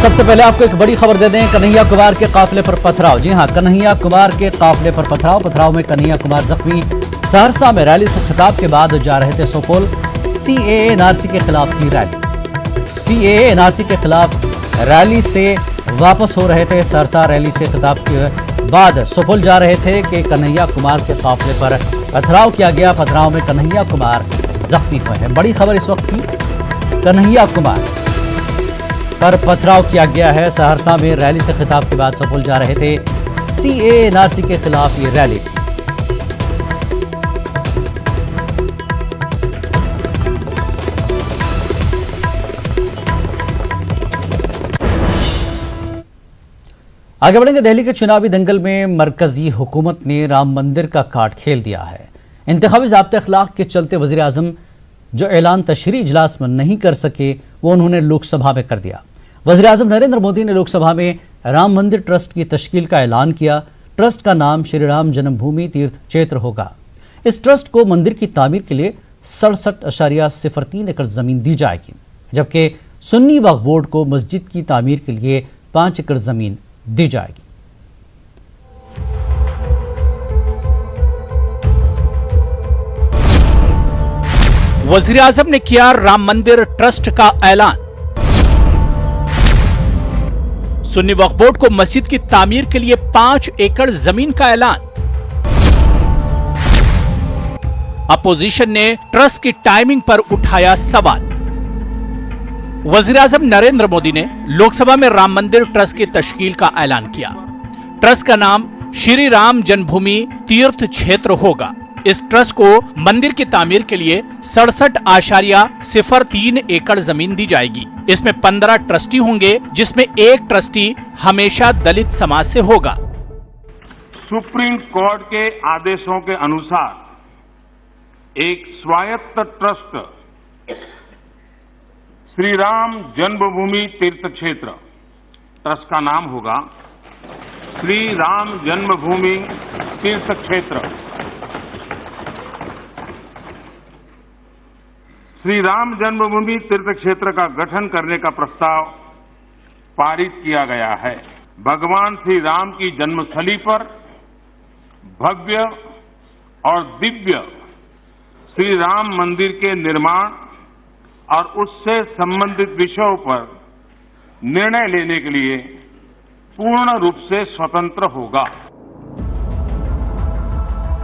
सबसे पहले आपको एक बड़ी खबर दे दें, कन्हैया कुमार के काफिले पर पथराव। जी हां, कन्हैया कुमार के काफिले पर पथराव में कन्हैया कुमार जख्मी। सहरसा में रैली से खिताब के बाद जा रहे थे सुपौल। सीएए एनआरसी के खिलाफ थी रैली। सीएए एनआरसी के खिलाफ रैली से वापस हो रहे थे सहरसा। रैली से खिताब के बाद सुपौल जा रहे थे कि कन्हैया कुमार के काफिले पर पथराव किया गया। पथराव में कन्हैया कुमार जख्मी हुए हैं। बड़ी खबर इस वक्त की, कन्हैया कुमार पर पथराव किया गया है। सहरसा में रैली से खिताब के बाद सुपौल जा रहे थे। सीएए एनआरसी के खिलाफ ये रैली। आगे बढ़ेंगे। दिल्ली के चुनावी दंगल में मरकजी हुकूमत ने राम मंदिर का कार्ड खेल दिया है। इंतखाबी ज़ाब्ते अखलाक के चलते वज़ीर आज़म जो ऐलान तशरीह इजलास में नहीं कर सके, वो उन्होंने लोकसभा में कर दिया। वज़ीर आज़म नरेंद्र मोदी ने लोकसभा में राम मंदिर ट्रस्ट की तश्कील का ऐलान किया। ट्रस्ट का नाम श्री राम जन्मभूमि तीर्थ क्षेत्र होगा। इस ट्रस्ट को मंदिर की तामीर के लिए 67.03 एकड़ जमीन दी जाएगी, जबकि सुन्नी वक्फ बोर्ड को मस्जिद की तामीर के लिए 5 एकड़ जमीन दी जाएगी। वज़ीर आज़म ने किया राम मंदिर ट्रस्ट का ऐलान। सुन्नी वक्फ बोर्ड को मस्जिद की तामीर के लिए 5 एकड़ जमीन का ऐलान। अपोजिशन ने ट्रस्ट की टाइमिंग पर उठाया सवाल। वज़ीर आज़म नरेंद्र मोदी ने लोकसभा में राम मंदिर ट्रस्ट की तश्कील का ऐलान किया। ट्रस्ट का नाम श्री राम जन्मभूमि तीर्थ क्षेत्र होगा। इस ट्रस्ट को मंदिर की तामीर के लिए 67.03 एकड़ जमीन दी जाएगी। इसमें 15 ट्रस्टी होंगे, जिसमें एक ट्रस्टी हमेशा दलित समाज से होगा। सुप्रीम कोर्ट के आदेशों के अनुसार एक स्वायत्त ट्रस्ट श्री राम जन्मभूमि तीर्थ क्षेत्र, ट्रस्ट का नाम होगा श्री राम जन्मभूमि तीर्थ क्षेत्र। श्री राम जन्मभूमि तीर्थ क्षेत्र का गठन करने का प्रस्ताव पारित किया गया है। भगवान श्री राम की जन्मस्थली पर भव्य और दिव्य श्री राम मंदिर के निर्माण और उससे संबंधित विषयों पर निर्णय लेने के लिए पूर्ण रूप से स्वतंत्र होगा।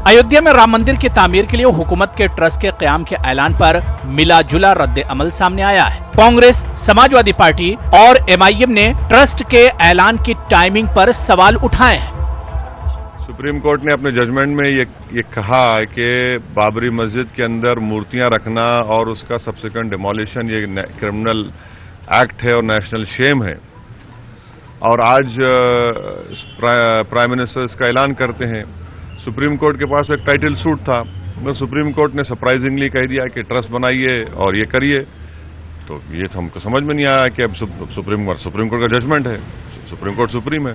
अयोध्या में राम मंदिर की तामीर के लिए हुकूमत के ट्रस्ट के क़याम के ऐलान पर मिला जुला रद्द अमल सामने आया है। कांग्रेस, समाजवादी पार्टी और एमआईएम ने ट्रस्ट के ऐलान की टाइमिंग पर सवाल उठाए हैं। सुप्रीम कोर्ट ने अपने जजमेंट में ये कहा है कि बाबरी मस्जिद के अंदर मूर्तियां रखना और उसका सब्सिक्वेंट डिमोलिशन ये क्रिमिनल एक्ट है और नेशनल शेम है। और आज प्राइम मिनिस्टर इसका ऐलान करते हैं। सुप्रीम कोर्ट के पास एक टाइटल सूट था, तो सुप्रीम कोर्ट ने सरप्राइजिंगली कह दिया कि ट्रस्ट बनाइए और ये करिए। तो ये तो हमको समझ में नहीं आया कि अब सुप्रीम कोर्ट का जजमेंट है, सुप्रीम कोर्ट सुप्रीम है।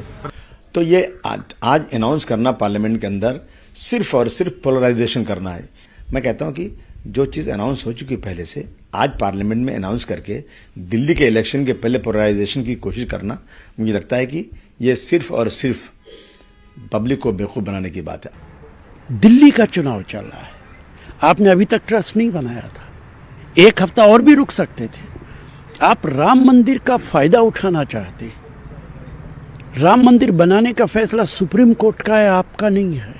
तो ये आज अनाउंस करना पार्लियामेंट के अंदर सिर्फ और सिर्फ पोलराइजेशन करना है। मैं कहता हूं कि जो चीज अनाउंस हो चुकी पहले से, आज पार्लियामेंट में अनाउंस करके दिल्ली के इलेक्शन के पहले पोलराइजेशन की कोशिश करना, मुझे लगता है कि ये सिर्फ और सिर्फ पब्लिक को बेवकूफ बनाने की बात है। दिल्ली का चुनाव चल रहा है, आपने अभी तक ट्रस्ट नहीं बनाया था। एक हफ्ता और भी रुक सकते थे। आप राम मंदिर का फायदा उठाना चाहते। राम मंदिर बनाने का फैसला सुप्रीम कोर्ट का है, आपका नहीं है।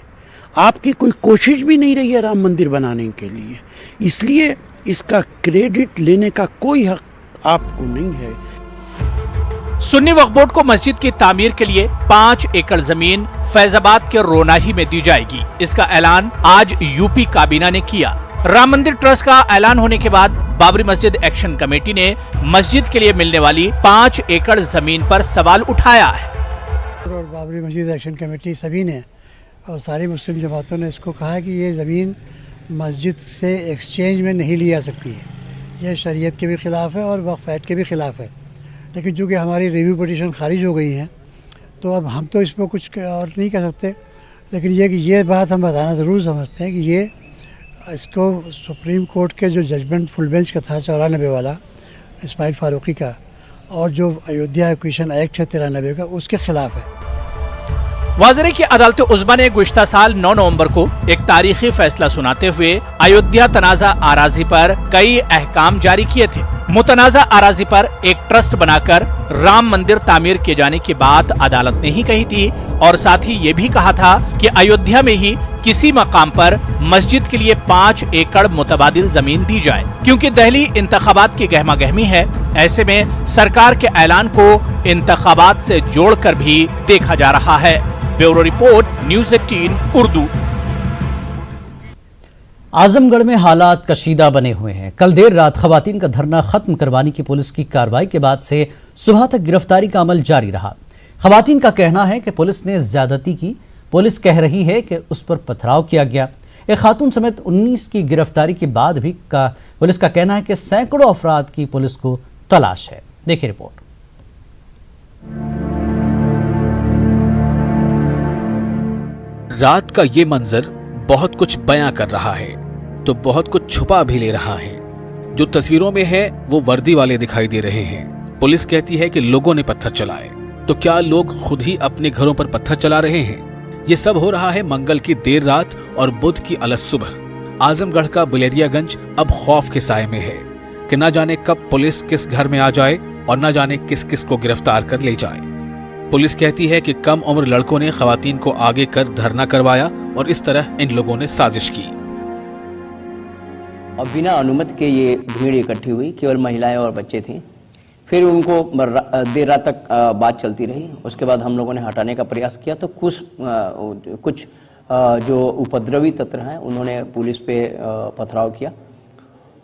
आपकी कोई कोशिश भी नहीं रही है राम मंदिर बनाने के लिए, इसलिए इसका क्रेडिट लेने का कोई हक आपको नहीं है। सुन्नी वक्फ बोर्ड को मस्जिद की तामीर के लिए 5 एकड़ जमीन फैजाबाद के रोनाही में दी जाएगी। इसका ऐलान आज यूपी काबीना ने किया। राम मंदिर ट्रस्ट का ऐलान होने के बाद बाबरी मस्जिद एक्शन कमेटी ने मस्जिद के लिए मिलने वाली 5 एकड़ जमीन पर सवाल उठाया है। और बाबरी मस्जिद एक्शन कमेटी सभी ने और सारी मुस्लिम जमातों ने इसको कहा कि ये ज़मीन मस्जिद से एक्सचेंज में नहीं ली जा सकती है। यह शरीयत के भी ख़िलाफ़ है और वक्फ एक्ट के भी ख़िलाफ़ है। लेकिन चूँकि हमारी रिव्यू पिटीशन खारिज हो गई है, तो अब हम तो इस पर कुछ और नहीं कर सकते। लेकिन ये बात हम बताना ज़रूर समझते हैं कि ये इसको सुप्रीम कोर्ट के जो जजमेंट फुल बेंच का था 94 वाला इस्माइल फारूकी का, और जो अयोध्या एक्विजिशन एक्ट है 93 का, उसके खिलाफ है। वाज़ेह कि अदालत उज़्मा ने गुज़िश्ता साल 9 नवंबर को एक तारीखी फैसला सुनाते हुए अयोध्या तनाज़ा आराज़ी पर कई अहकाम जारी किए थे। मुतनाज़ा आराज़ी पर एक ट्रस्ट बनाकर राम मंदिर तामीर किए जाने की बात अदालत ने ही कही थी और साथ ही ये भी कहा था कि अयोध्या में ही किसी मकाम पर मस्जिद के लिए 5 एकड़ मुतबादिल जमीन दी जाए। क्योंकि दिल्ली इंतखाबात की गहमा गहमी है, ऐसे में सरकार के ऐलान को इंतखाबात से जोड़कर भी देखा जा रहा है। Bureau report, news 18 Urdu. Azamgarh में हालात कशीदा बने हुए हैं। कल देर रात खवातीन का धरना खत्म करवाने की पुलिस की कार्रवाई के बाद से सुबह तक गिरफ्तारी का अमल जारी रहा। खवातीन का कहना है कि पुलिस ने ज्यादती की। पुलिस कह रही है कि उस पर पथराव किया गया। एक खातून समेत 19 की गिरफ्तारी के बाद भी पुलिस का कहना है कि सैकड़ों अफराद की पुलिस को तलाश है। देखिए रिपोर्ट। रात का ये मंजर बहुत कुछ बयां कर रहा है तो बहुत कुछ छुपा भी ले रहा है। जो तस्वीरों में है वो वर्दी वाले दिखाई दे रहे हैं। पुलिस कहती है कि लोगों ने पत्थर चलाए, तो क्या लोग खुद ही अपने घरों पर पत्थर चला रहे हैं? ये सब हो रहा है मंगल की देर रात और बुध की अलग सुबह। आजमगढ़ का बुलेरियागंज अब खौफ के साए में है कि न जाने कब पुलिस किस घर में आ जाए और न जाने किस किस को गिरफ्तार कर ले जाए। पुलिस कहती है कि कम उम्र लड़कों ने खवातीन को आगे कर धरना करवाया और इस तरह इन लोगों ने साजिश की। और बिना अनुमति के ये भीड़ इकट्ठी हुई, केवल महिलाएं और बच्चे थे। फिर उनको देर रात तक बात चलती रही। उसके बाद हम लोगों ने हटाने का प्रयास किया तो कुछ जो उपद्रवी तत्व हैं उन्होंने पुलिस पे पथराव किया।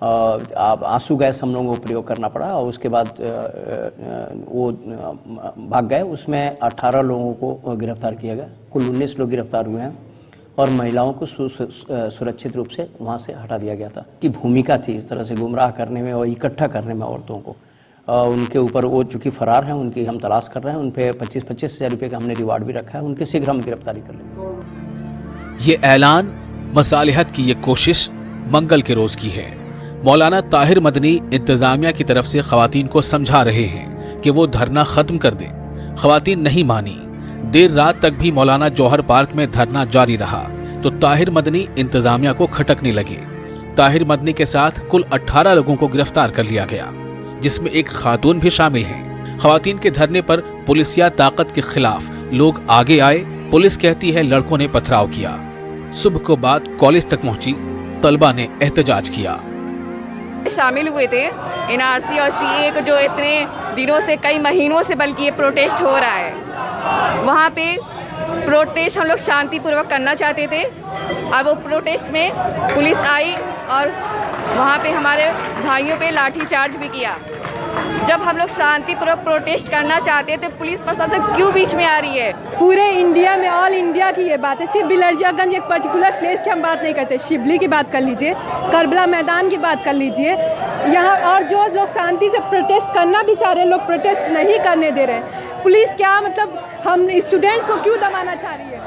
आंसू गैस हम लोगों को प्रयोग करना पड़ा और उसके बाद वो भाग गए। उसमें 18 लोगों को गिरफ्तार किया गया। कुल 19 लोग गिरफ्तार हुए हैं और महिलाओं को सुरक्षित रूप से वहाँ से हटा दिया गया था। कि भूमिका थी इस तरह से गुमराह करने में और इकट्ठा करने में औरतों को। उनके ऊपर वो चूँकि फरार हैं, उनकी हम तलाश कर रहे हैं। उन पे 25-25 हज़ार रुपये का हमने रिवार्ड भी रखा है। उनके शीघ्र हम गिरफ्तारी कर लेंगे। ये ऐलान, मसालिहत की ये कोशिश मंगल के रोज की है। मौलाना ताहिर मदनी इंतजामिया की तरफ से खवातीन को समझा रहे हैं कि वो धरना खत्म कर दे। खवातीन नहीं मानी। देर रात तक भी मौलाना जौहर पार्क में धरना जारी रहा तो ताहिर मदनी इंतजामिया को खटकने लगे। ताहिर मदनी के साथ कुल 18 लोगों को गिरफ्तार कर लिया गया, जिसमें एक खातून भी शामिल है। खवातीन के धरने पर पुलिसिया ताकत के खिलाफ लोग आगे आए। पुलिस कहती है लड़कों ने पथराव किया। सुबह को बात कॉलेज तक पहुंची। तलबा ने एहतजाज किया। शामिल हुए थे एनआरसी और सीए को, जो इतने दिनों से, कई महीनों से बल्कि ये प्रोटेस्ट हो रहा है। वहाँ पे प्रोटेस्ट हम लोग शांतिपूर्वक करना चाहते थे। अब वो प्रोटेस्ट में पुलिस आई और वहाँ पे हमारे भाइयों पे लाठीचार्ज भी किया। जब हम लोग शांतिपूर्वक प्रोटेस्ट करना चाहते थे, पुलिस प्रशासन क्यों बीच में आ रही है? पूरे इंडिया में, ऑल इंडिया की ये बात है। सिर्फ बिलर्जियागंज एक पर्टिकुलर प्लेस की हम बात नहीं करते। शिबली की बात कर लीजिए, करबला मैदान की बात कर लीजिए। यहाँ और जो लोग शांति से प्रोटेस्ट करना भी चाह रहे हैं, लोग प्रोटेस्ट नहीं करने दे रहे हैं। पुलिस क्या मतलब हम स्टूडेंट्स को क्यों दबाना चाह रही है?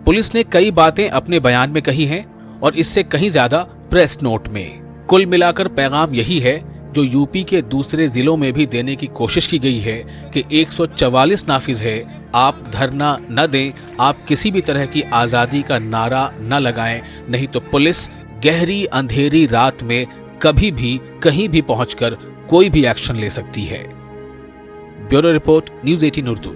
पुलिस ने कई बातें अपने बयान में कही हैं और इससे कहीं ज्यादा प्रेस नोट में। कुल मिलाकर पैगाम यही है जो यूपी के दूसरे जिलों में भी देने की कोशिश की गई है कि 144 नाफिज है। आप धरना न दें, आप किसी भी तरह की आजादी का नारा न लगाएं, नहीं तो पुलिस गहरी अंधेरी रात में कभी भी कहीं भी पहुंचकर कोई भी एक्शन ले सकती है। Bureau report, news 18 Urdu.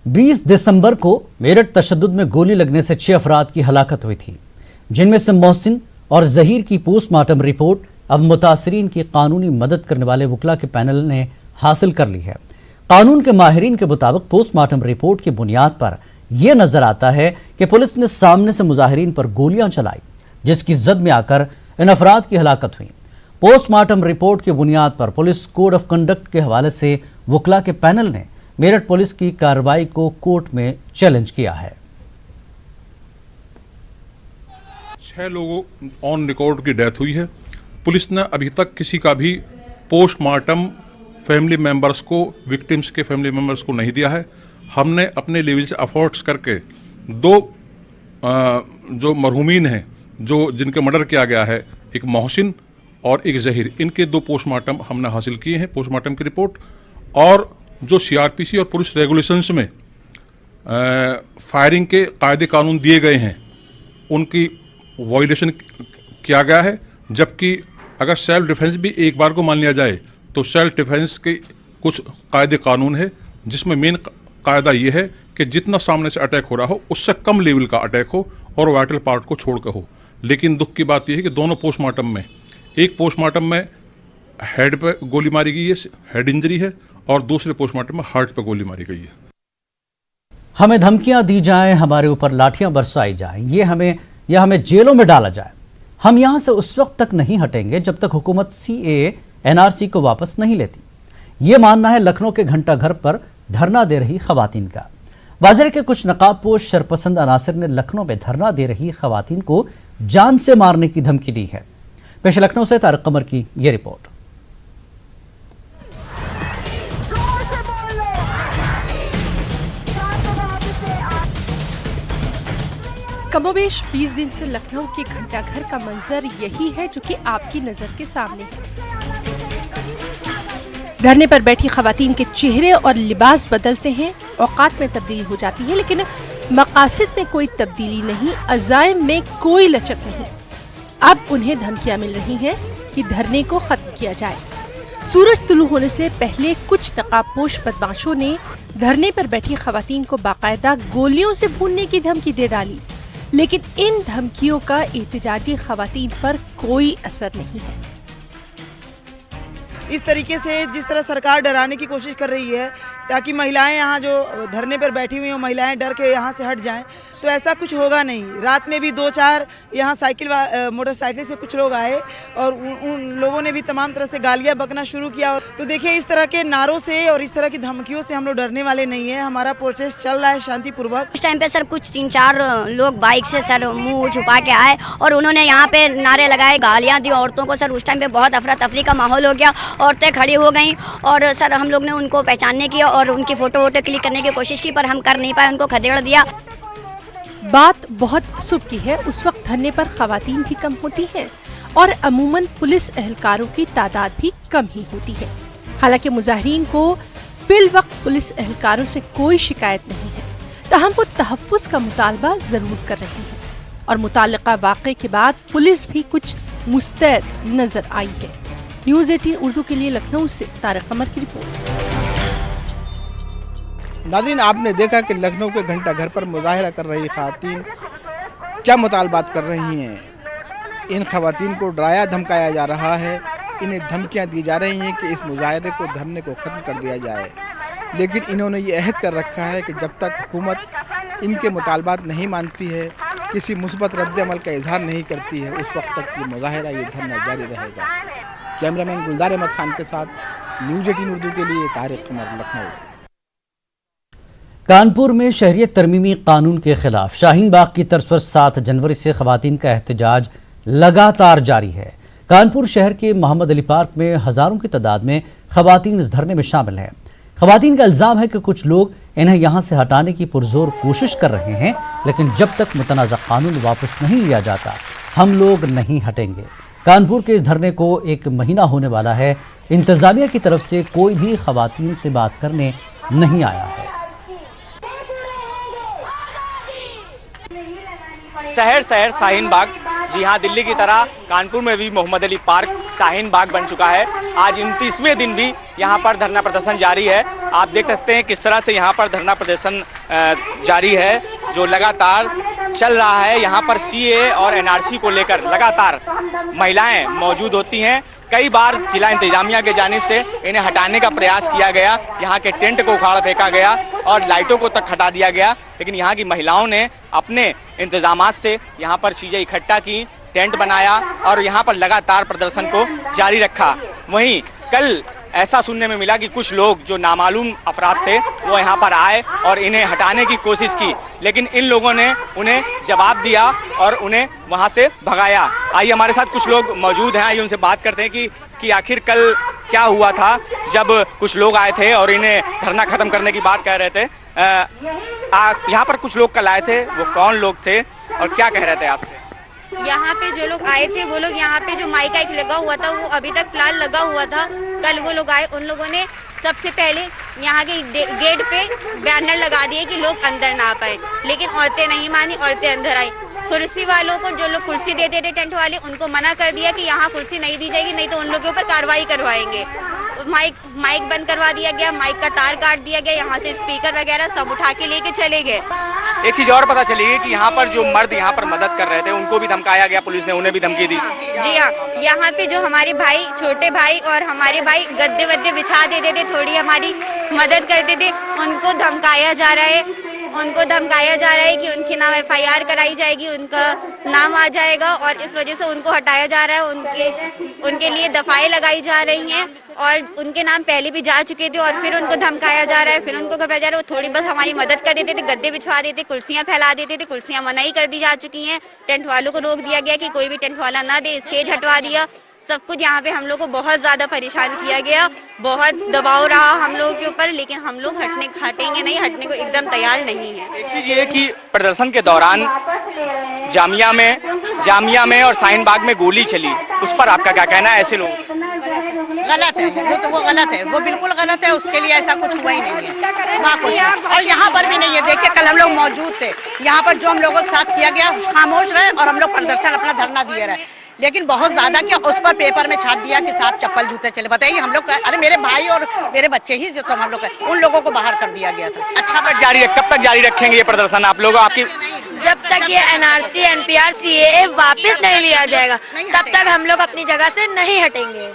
बीस दिसंबर को मेरठ तशद्दुद में गोली लगने से 6 अफराद की हलाकत हुई थी, जिनमें से मोहसिन और जहीर की पोस्टमार्टम रिपोर्ट अब मुतासरीन की कानूनी मदद करने वाले वकला के पैनल ने हासिल कर ली है। कानून के माहिरीन के मुताबिक पोस्टमार्टम रिपोर्ट की बुनियाद पर यह नजर आता है कि पुलिस ने सामने से मुजाहिरीन पर गोलियां चलाई, जिसकी जद में आकर इन अफराद की हलाकत हुई। पोस्टमार्टम रिपोर्ट की बुनियाद पर पुलिस कोड ऑफ कंडक्ट के हवाले से वकला के पैनल ने मेरठ पुलिस की कार्रवाई को कोर्ट में चैलेंज किया है। 6 लोगों ऑन रिकॉर्ड की डेथ हुई है। पुलिस ने अभी तक किसी का भी पोस्टमार्टम फैमिली मेंबर्स को, विक्टिम्स के फैमिली मेंबर्स को नहीं दिया है। हमने अपने लेवल से एफर्ट्स करके 2 जो मरहूमीन हैं, जो जिनके मर्डर किया गया है, एक मोहसिन और एक जहीर, इनके 2 पोस्टमार्टम हमने हासिल किए हैं, पोस्टमार्टम की रिपोर्ट। और जो सीआरपीसी और पुलिस रेगुलेशंस में फायरिंग के कायदे कानून दिए गए हैं, उनकी वायलेशन किया गया है। जबकि अगर सेल्फ डिफेंस भी एक बार को मान लिया जाए तो सेल्फ डिफेंस के कुछ कायदे कानून है, जिसमें मेन कायदा ये है कि जितना सामने से अटैक हो रहा हो उससे कम लेवल का अटैक हो और वाइटल पार्ट को छोड़ कर हो। लेकिन दुख की बात यह है कि दोनों पोस्टमार्टम में, एक पोस्टमार्टम में हेड पे गोली मारी गई है, हेड इंजरी है, और दूसरे पोस्टमार्टम में हार्ट पे गोली मारी गई है। हमें धमकियां दी जाएं, हमारे ऊपर लाठियां बरसाई जाएं, या हमें जेलों में डाला जाए, हम यहां से उस वक्त तक नहीं हटेंगे जब तक हुकूमत CAA NRC को वापस नहीं लेती। ये मानना है लखनऊ के घंटा घर पर धरना दे रही खवातीन का। बाजार के कुछ नकाबपोश शरपसंद अनासर ने लखनऊ में धरना दे रही खवातीन को जान से मारने की धमकी दी है। पेश लखनऊ से तारिक कमर की यह रिपोर्ट। कमोबेश 20 दिन से लखनऊ के घंटा घर का मंजर यही है जो कि आपकी नजर के सामने है। धरने पर बैठी खवातीन के चेहरे और लिबास बदलते हैं, औकात में तब्दीली हो जाती है, लेकिन मकासद में कोई तब्दीली नहीं, अज़ाइम में कोई लचक नहीं। अब उन्हें धमकियां मिल रही हैं कि धरने को खत्म किया जाए। सूरज तुलू होने से पहले कुछ नकाबपोश बदमाशों ने धरने पर बैठी खवातीन को बाकायदा गोलियों से भूनने की धमकी दे डाली, लेकिन इन धमकियों का एहतजाजी खवातीन पर कोई असर नहीं है। इस तरीके से जिस तरह सरकार डराने की कोशिश कर रही है ताकि महिलाएं यहाँ जो धरने पर बैठी हुई हैं महिलाएं डर के यहाँ से हट जाएं, तो ऐसा कुछ होगा नहीं। रात में भी 2-4 यहाँ मोटरसाइकिल से कुछ लोग आए और उन लोगों ने भी तमाम तरह से गालियाँ बकना शुरू किया। तो देखिए, इस तरह के नारों से और इस तरह की धमकियों से हम लोग डरने वाले नहीं है। हमारा प्रोटेस्ट चल रहा है शांतिपूर्वक। उस टाइम पे सर कुछ 3-4 लोग बाइक से सर मुंह छुपा के आए और उन्होंने यहाँ पे नारे लगाए, गालियाँ दी औरतों को। सर उस टाइम पे बहुत अफरा तफरी का माहौल हो गया, औरतें खड़ी हो गई और सर हम लोग ने उनको पहचानने की और उनकी फोटो क्लिक करने की कोशिश की, पर हम कर नहीं पाए, उनको खदेड़ दिया। बात बहुत सुबह की है, उस वक्त धरने पर खवातीन भी कम होती हैं और अमूमन पुलिस एहलकारों की तादाद भी कम ही होती है। हालांकि मुजाहिरीन को फिल वक्त पुलिस एहलकारों से कोई शिकायत नहीं है, ताहम वो तहफ़्फ़ुज़ का मुतालबा जरूर कर रही है और मुताल्लिका वाक़े के बाद पुलिस भी कुछ मुस्तैद नजर आई है। न्यूज़ 18 उर्दू के लिए लखनऊ से तारिक कमर की रिपोर्ट। नाज़रीन, आपने देखा कि लखनऊ के घंटा घर पर मुजाहिरा कर रही ख़वातीन क्या मुतालबात कर रही हैं। इन ख़वातीन को डराया धमकाया जा रहा है, इन्हें धमकियां दी जा रही हैं कि इस मुजाहिरे को, धरने को ख़त्म कर दिया जाए। लेकिन इन्होंने ये अहद कर रखा है कि जब तक हुकूमत इनके मुतालबात नहीं मानती है, किसी मुस्बत रद्द-ए-अमल का इजहार नहीं करती है, उस वक्त तक ये मुजाहिरा, ये धरना जारी रहेगा। कैमरामैन गुलजार अहमद खान के साथ न्यूज़ 18 उर्दू के लिए तारिक कमर, लखनऊ। कानपुर में शहरियत तरमीमी कानून के खिलाफ शाहीन बाग की तर्ज पर 7 जनवरी से खवातीन का एहतजाज लगातार जारी है। कानपुर शहर के मोहम्मद अली पार्क में हजारों की तादाद में खवातीन इस धरने में शामिल हैं। खवातीन का इल्जाम है कि कुछ लोग इन्हें यहां से हटाने की पुरजोर कोशिश कर रहे हैं, लेकिन जब तक मुतनाज़ा कानून वापस नहीं लिया जाता हम लोग नहीं हटेंगे। कानपुर के इस धरने को 1 महीना होने वाला है। इंतजामिया की तरफ से कोई भी खवातीन से बात करने नहीं आया है। शहर शहर शाहीन बाग, जी हाँ, दिल्ली की तरह कानपुर में भी मोहम्मद अली पार्क शाहीन बाग बन चुका है। आज 29वें दिन भी यहाँ पर धरना प्रदर्शन जारी है। आप देख सकते हैं किस तरह से यहाँ पर धरना प्रदर्शन जारी है, जो लगातार चल रहा है। यहाँ पर CAA और NRC को लेकर लगातार महिलाएं मौजूद होती हैं। कई बार जिला इंतजामिया के जानिब से इन्हें हटाने का प्रयास किया गया, यहाँ के टेंट को उखाड़ फेंका गया और लाइटों को तक हटा दिया गया, लेकिन यहाँ की महिलाओं ने अपने इंतजामात से यहाँ पर चीज़ें इकट्ठा की, टेंट बनाया और यहाँ पर लगातार प्रदर्शन को जारी रखा। वहीं कल ऐसा सुनने में मिला कि कुछ लोग जो नामालूम अफराद थे वो यहाँ पर आए और इन्हें हटाने की कोशिश की, लेकिन इन लोगों ने उन्हें जवाब दिया और उन्हें वहाँ से भगाया। आइए हमारे साथ कुछ लोग मौजूद हैं, आइए उनसे बात करते हैं कि आखिर कल क्या हुआ था जब कुछ लोग आए थे और इन्हें धरना ख़त्म करने की बात कह रहे थे। यहाँ पर कुछ लोग कल आए थे, वो कौन लोग थे और क्या कह रहे थे आपसे? यहाँ पे जो लोग आए थे वो लोग यहाँ पे जो माइक एक लगा हुआ था वो अभी तक फिलहाल लगा हुआ था। कल वो लोग आए, उन लोगों ने सबसे पहले यहाँ के गेट पे बैनर लगा दिए कि लोग अंदर ना पाए, लेकिन औरतें नहीं मानी, औरतें अंदर आई। कुर्सी वालों को, जो लोग कुर्सी देते थे टेंट वाले, उनको मना कर दिया कि यहाँ कुर्सी नहीं दी जाएगी, नहीं तो उन लोगों के ऊपर कार्रवाई करवाएंगे। माइक बंद करवा दिया गया, माइक का तार काट दिया गया, यहाँ से स्पीकर वगैरह सब उठा के लेके चले गए। एक चीज और पता चली है कि यहाँ पर जो मर्द यहाँ पर मदद कर रहे थे उनको भी धमकाया गया, पुलिस ने उन्हें भी धमकी दी। जी हाँ, यहाँ पे जो हमारे भाई, छोटे भाई और हमारे भाई गद्दे वद्दे बिछा देते थे, थोड़ी हमारी मदद करते थे, उनको धमकाया जा रहा है। उनको धमकाया जा रहा है कि उनके नाम FIR कराई जाएगी, उनका नाम आ जाएगा और इस वजह से उनको हटाया जा रहा है। उनके लिए दफाएं लगाई जा रही हैं और उनके नाम पहले भी जा चुके थे और फिर उनको धमकाया जा रहा है, फिर उनको घबराया जा रहा है। वो थोड़ी बस हमारी मदद कर देते थे, गद्दे बिछवा देते, कुर्सियां फैला देते थे, कुर्सियां मनाही कर दी जा चुकी हैं। टेंट वालों को रोक दिया गया कि कोई भी टेंट वाला ना दे, स्टेज हटवा दिया, सब कुछ। यहाँ पे हम लोग को बहुत ज़्यादा परेशान किया गया, बहुत दबाव रहा हम लोगों के ऊपर, लेकिन हम लोग हटेंगे नहीं, हटने को एकदम तैयार नहीं है। एक चीज ये कि प्रदर्शन के दौरान जामिया में और शाहीन बाग में गोली चली, उस पर आपका क्या कहना है? ऐसे लोग गलत है, वो गलत है, वो बिल्कुल गलत है। उसके लिए ऐसा कुछ हुआ ही नहीं है, वहाँ कुछ और यहाँ पर भी नहीं है। देखिए कल हम लोग मौजूद थे, यहाँ पर जो हम लोगों के साथ किया गया, खामोश रहे और हम लोग प्रदर्शन अपना धरना दिए रहे, लेकिन बहुत ज्यादा क्या उस पर पेपर में छाप दिया कि साहब चप्पल जूते चले। बताइए हम लोग, अरे मेरे भाई और मेरे बच्चे ही जो हम लोग, उन लोगों को बाहर कर दिया गया था। अच्छा कब तक जारी रखेंगे ये प्रदर्शन आप लोग? आपकी जब तक ये NRC NPR CAA वापस नहीं लिया जाएगा तब तक हम लोग अपनी जगह से नहीं हटेंगे,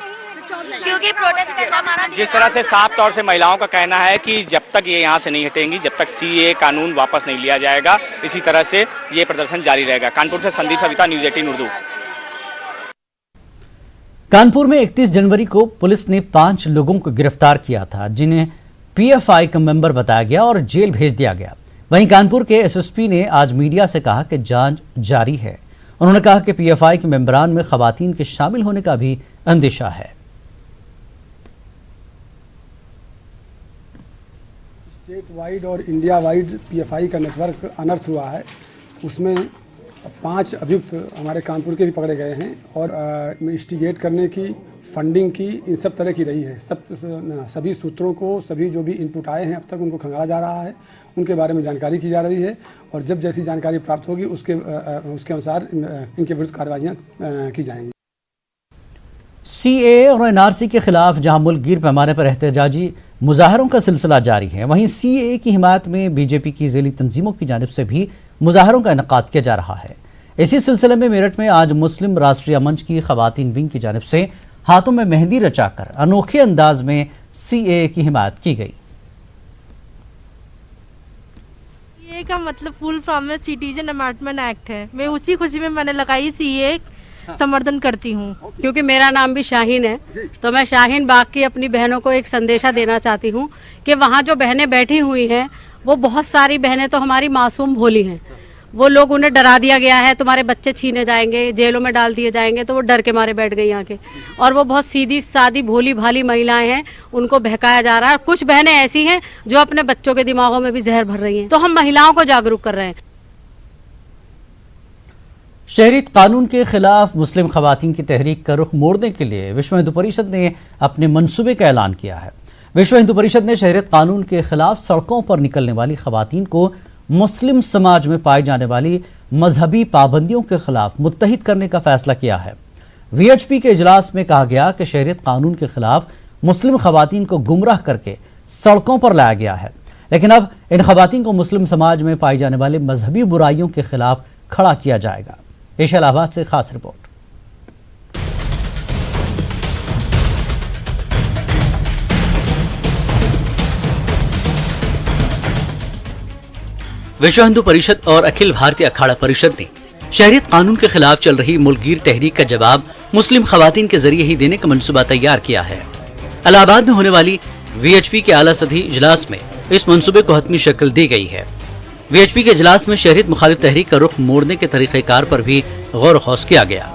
क्योंकि प्रोटेस्ट करना हमारा। जिस तरह से साफ तौर से महिलाओं का कहना है कि जब तक ये यहाँ से नहीं हटेंगी, जब तक CAA कानून वापस नहीं लिया जाएगा, इसी तरह से ये प्रदर्शन जारी रहेगा। कानपुर से संदीप सविता, न्यूज़ 18 उर्दू। कानपुर में 31 जनवरी को पुलिस ने 5 लोगों को गिरफ्तार किया था, जिन्हें PFI का मेंबर बताया गया और जेल भेज दिया गया। वहीं कानपुर के SSP ने आज मीडिया से कहा कि जांच जारी है। उन्होंने कहा कि PFI के मेंबरान में खवातीन के शामिल होने का भी अंदेशा है। स्टेट वाइड और इंडिया वाइड PFI का नेटवर्क अनर्थ हुआ है, उसमें 5 अभियुक्त हमारे कानपुर के भी पकड़े गए हैं और इंस्टिगेट करने की, फंडिंग की, इन सब तरह की रही है। सभी सूत्रों को, सभी जो भी इनपुट आए हैं अब तक उनको खंगाला जा रहा है, उनके बारे में जानकारी की जा रही है और जब जैसी जानकारी प्राप्त होगी उसके अनुसार इनके विरुद्ध कार्रवाइयाँ की जाएंगी। CAA और NRC के खिलाफ जहां मुल्कगीर पैमाने पर एहतजाजी मुजाहरों का सिलसिला जारी है, वहीं CAA की हिमायत में BJP की ज़ेली तंजीमों की जानिब से भी मुजाहरों का इनेकाद किया जा रहा है। इसी सिलसिले में मेरठ में आज मुस्लिम राष्ट्रीय मंच की खवातीन विंग की जानिब से हाथों में मेहंदी रचाकर अनोखे अंदाज में CAA की हिमायत की गई। CAA का मतलब फुल फॉर्म में सिटीजन अमेंडमेंट एक्ट है। मैं उसी खुशी में मैंने लगाई CAA समर्थन करती हूँ, क्योंकि मेरा नाम भी शाहीन है, तो मैं शाहीन बाग की अपनी बहनों को एक संदेशा देना चाहती हूँ कि वहाँ जो बहनें बैठी हुई हैं, वो बहुत सारी बहनें तो हमारी मासूम भोली हैं। वो लोग, उन्हें डरा दिया गया है, तुम्हारे बच्चे छीने जाएंगे, जेलों में डाल दिए जाएंगे, तो वो डर के मारे बैठ गई यहाँ के। और वो बहुत सीधी सादी भोली भाली महिलाएं हैं, उनको बहकाया जा रहा है। कुछ बहनें ऐसी हैं जो अपने बच्चों के दिमागों में भी जहर भर रही हैं। तो हम महिलाओं को जागरूक कर रहे हैं। शहरियत कानून के खिलाफ मुस्लिम खवातीन की तहरीक का रुख मोड़ने के लिए विश्व हिंदू परिषद ने अपने मंसूबे का ऐलान किया है। विश्व हिंदू परिषद ने शहरियत कानून के खिलाफ सड़कों पर निकलने वाली खवातीन को मुस्लिम समाज में पाई जाने वाली मजहबी पाबंदियों के खिलाफ मुत्तहिद करने का फैसला किया है। VHP के इजलास में कहा गया कि शहरियत कानून के खिलाफ मुस्लिम खवातीन को गुमराह करके सड़कों पर लाया गया है, लेकिन अब इन खवातीन को मुस्लिम समाज में पाई जाने वाले मजहबी बुराइयों के खिलाफ खड़ा किया जाएगा। पेश इलाहाबाद से खास रिपोर्ट। विश्व हिंदू परिषद और अखिल भारतीय अखाड़ा परिषद ने शहरियत कानून के खिलाफ चल रही मुल्कगीर तहरीक का जवाब मुस्लिम खवातीन के जरिए ही देने का मंसूबा तैयार किया है। इलाहाबाद में होने वाली VHP के आला सतही इजलास में इस मंसूबे को हतमी शक्ल दी गई है। VHP के इजलास में शहरियत मुखालिफ तहरीक का रुख मोड़ने के तरीक़ेकार पर भी गौर खौस किया गया।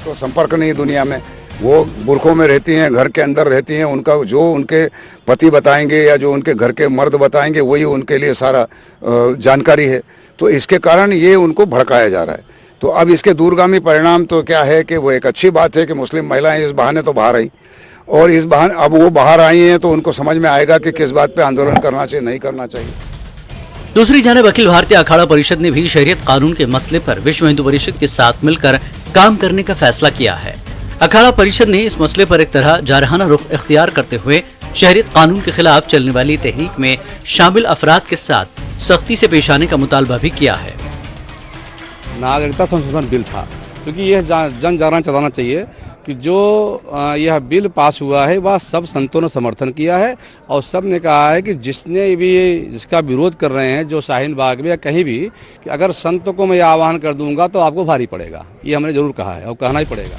तो संपर्क नहीं दुनिया में, वो बुरखों में रहती हैं, घर के अंदर रहती हैं, उनका जो उनके पति बताएंगे या जो उनके घर के मर्द बताएंगे वही उनके लिए सारा जानकारी है। तो इसके कारण ये उनको भड़काया जा रहा है। तो अब इसके दूरगामी परिणाम तो क्या है कि वो एक अच्छी बात है कि मुस्लिम महिलाएं इस बहाने तो बाहर आई, और इस बहाने अब वो बाहर आई हैं तो उनको समझ में आएगा कि किस बात पे आंदोलन करना चाहिए, नहीं करना चाहिए। दूसरी जानब अखिल भारतीय अखाड़ा परिषद ने भी शरीयत कानून के मसले पर विश्व हिंदू परिषद के साथ मिलकर काम करने का फैसला किया है। अखाड़ा परिषद ने इस मसले पर एक तरह जारहाना रुख इख्तियार करते हुए शरीयत कानून के खिलाफ चलने वाली तहरीक में शामिल अफराद के साथ सख्ती से पेश आने का मुतालबा भी किया है। नागरिकता संशोधन बिल था, क्योंकि यह जन जागरण चलाना चाहिए कि जो यह बिल पास हुआ है वह सब संतों ने समर्थन किया है, और सब ने कहा है कि जिसका विरोध कर रहे हैं, जो शाहीन बाग में या कहीं भी, कि अगर संतों को मैं आह्वान कर दूंगा तो आपको भारी पड़ेगा। ये हमने जरूर कहा है और कहना ही पड़ेगा।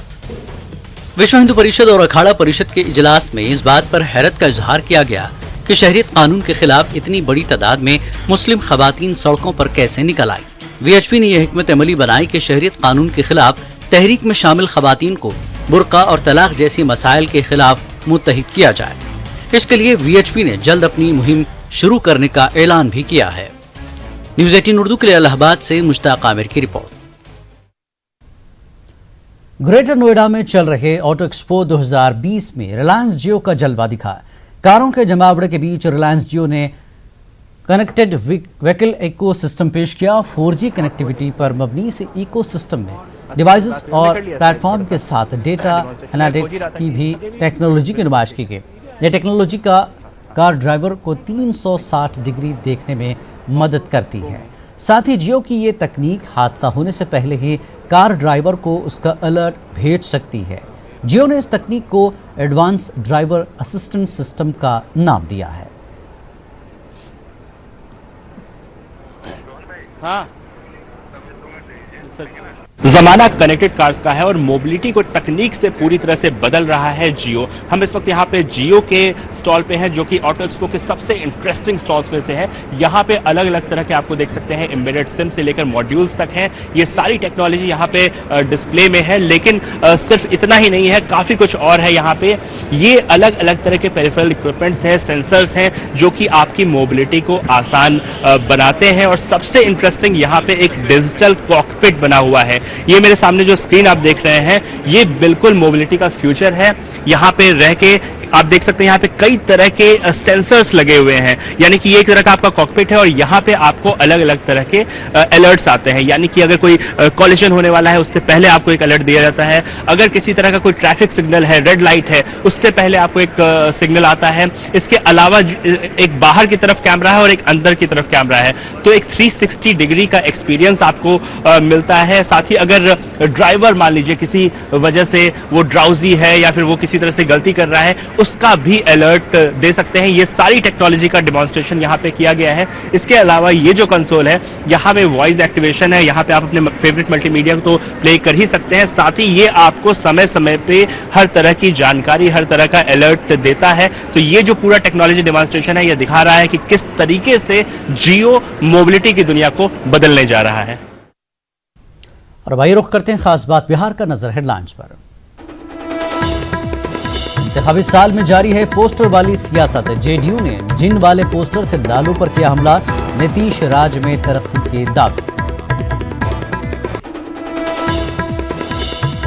विश्व हिंदू परिषद और अखाड़ा परिषद के इजलास में इस बात पर हैरत का इजहार किया गया कि शरीयत कानून के खिलाफ इतनी बड़ी तादाद में मुस्लिम खवातीन सड़कों पर कैसे निकल आई। वीएचपी ने यह हिकमत अमली बनाई कि शरीयत कानून के खिलाफ तहरीक में शामिल खवातीन को बुर्का और तलाक जैसी मसाइल के खिलाफ मुत्तहिद किया जाए। इसके लिए वीएचपी ने जल्द अपनी मुहिम शुरू करने का ऐलान भी किया है। न्यूज़ 18 उर्दू के लिए इलाहाबाद से मुश्ताक आमिर की रिपोर्ट। ग्रेटर नोएडा में चल रहे ऑटो एक्सपो 2020 में रिलायंस जियो का जलवा दिखा। कारों के जमावड़े के बीच रिलायंस जियो ने कनेक्टेड व्हीकल इकोसिस्टम पेश किया। 4G कनेक्टिविटी पर मबनी इस इकोसिस्टम में डिवाइसेस और प्लेटफॉर्म के साथ डेटा एनालिटिक्स की भी टेक्नोलॉजी की नुमाइश की गई। यह टेक्नोलॉजी का कार ड्राइवर को 360 डिग्री देखने में मदद करती है। साथ ही जियो की ये तकनीक हादसा होने से पहले ही कार ड्राइवर को उसका अलर्ट भेज सकती है। जियो ने इस तकनीक को एडवांस ड्राइवर असिस्टेंट सिस्टम का नाम दिया है। जमाना कनेक्टेड कार्स का है और मोबिलिटी को तकनीक से पूरी तरह से बदल रहा है जियो। हम इस वक्त यहाँ पे जियो के स्टॉल पे हैं, जो कि ऑटो एक्सपो के सबसे इंटरेस्टिंग स्टॉल्स में से है। यहाँ पे अलग अलग तरह के आपको देख सकते हैं एम्बेडेड सिम से लेकर मॉड्यूल्स तक हैं। ये सारी टेक्नोलॉजी यहाँ पे डिस्प्ले में है, लेकिन सिर्फ इतना ही नहीं है, काफी कुछ और है यहाँ पे। ये अलग अलग तरह के पेरिफेरल इक्विपमेंट्स हैं, सेंसर्स हैं, जो कि आपकी मोबिलिटी को आसान बनाते हैं। और सबसे इंटरेस्टिंग यहाँ पे एक डिजिटल कॉकपिट बना हुआ है। ये मेरे सामने जो स्क्रीन आप देख रहे हैं, ये बिल्कुल मोबिलिटी का फ्यूचर है। यहाँ पे रह के आप देख सकते हैं यहाँ पे कई तरह के सेंसर्स लगे हुए हैं, यानी कि ये एक तरह का आपका कॉकपिट है और यहाँ पे आपको अलग अलग तरह के अलर्ट्स आते हैं। यानी कि अगर कोई कॉलिजन होने वाला है उससे पहले आपको एक अलर्ट दिया जाता है। अगर किसी तरह का कोई ट्रैफिक सिग्नल है, रेड लाइट है, उससे पहले आपको एक सिग्नल आता है। इसके अलावा एक बाहर की तरफ कैमरा है और एक अंदर की तरफ कैमरा है, तो एक 360 डिग्री का एक्सपीरियंस आपको मिलता है। साथ ही अगर ड्राइवर मान लीजिए किसी वजह से वो ड्राउजी है या फिर वो किसी तरह से गलती कर रहा है, उसका भी अलर्ट दे सकते हैं। ये सारी टेक्नोलॉजी का डेमोन्स्ट्रेशन यहाँ पे किया गया है। इसके अलावा ये जो कंसोल है, यहाँ पे वॉइस एक्टिवेशन है, यहाँ पे आप अपने फेवरेट मल्टीमीडिया को तो प्ले कर ही सकते हैं। साथ ही ये आपको समय समय पे हर तरह की जानकारी, हर तरह का अलर्ट देता है। तो ये जो पूरा टेक्नोलॉजी डेमोन्स्ट्रेशन है, ये दिखा रहा है कि किस तरीके से जियो मोबिलिटी की दुनिया को बदलने जा रहा है। और भाई रुख करते हैं खास बात बिहार का, नजर हेडलाइंस पर। इंतखाबी साल में जारी है पोस्टर वाली सियासत। जेडीयू ने जिन वाले पोस्टर से लालू पर किया हमला, नीतीश राज में तरक्की के दावे।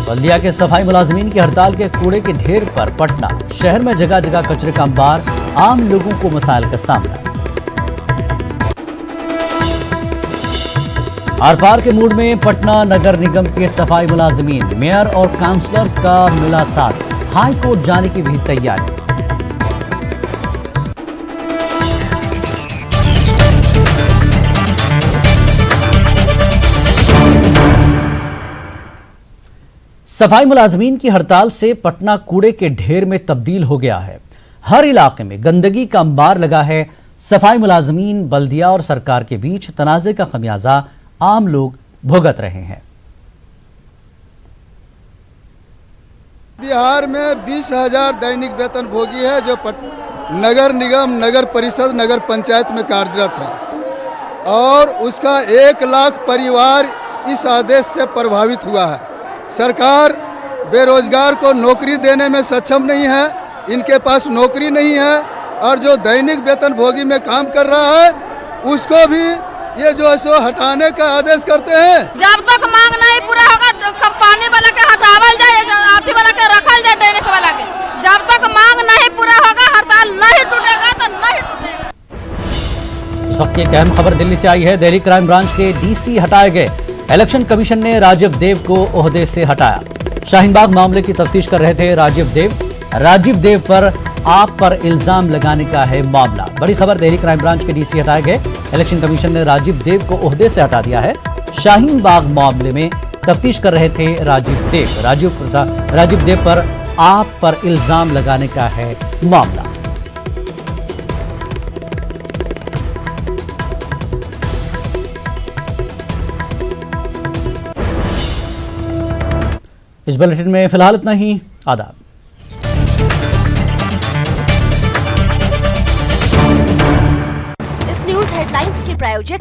बल्दिया के सफाई मुलाजमीन की हड़ताल के कूड़े के ढेर पर पटना शहर में जगह जगह कचरे का अंबार, आम लोगों को मसाइल का सामना। आर पार के मूड में पटना नगर निगम के सफाई मुलाजमीन, मेयर और काउंसलर्स का मिला साथ, हाई कोर्ट जाने की भी तैयारी। सफाई मुलाजमीन की हड़ताल से पटना कूड़े के ढेर में तब्दील हो गया है। हर इलाके में गंदगी का अंबार लगा है। सफाई मुलाजमीन, बल्दिया और सरकार के बीच तनाज़े का खमियाजा आम लोग भुगत रहे हैं। बिहार में 20,000 दैनिक वेतन भोगी है जो नगर निगम, नगर परिषद, नगर पंचायत में कार्यरत है और उसका 1 लाख परिवार इस आदेश से प्रभावित हुआ है। सरकार बेरोजगार को नौकरी देने में सक्षम नहीं है, इनके पास नौकरी नहीं है, और जो दैनिक वेतन भोगी में काम कर रहा है उसको भी ये जो है सो हटाने का आदेश करते हैं। जब तक मांग नहीं पूरा होगा कंपनी वाला के हटावल जाए, आती वाला के रखल जाए, दैनिक वाला के जब तक मांग नहीं पूरा होगा हड़ताल नहीं टूटेगा तो नहीं टूटेगा। इस वक्त की एक अहम खबर दिल्ली से आई है। दिल्ली क्राइम ब्रांच के डीसी हटाए गए। इलेक्शन कमीशन ने राजीव देव को ओहदे से हटाया। शाहीन बाग मामले की तफ्तीश कर रहे थे राजीव देव। राजीव देव पर आप पर इल्जाम लगाने का है मामला। बड़ी खबर, दिल्ली क्राइम ब्रांच के डीसी हटाए गए। इलेक्शन कमीशन ने राजीव देव को ओहदे से हटा दिया है। शाहीन बाग मामले में तफ्तीश कर रहे थे राजीव देव। राजीव देव पर आप पर इल्जाम लगाने का है मामला। इस बुलेटिन में फिलहाल इतना ही। आदाब। इस न्यूज हेडलाइंस के प्रायोजक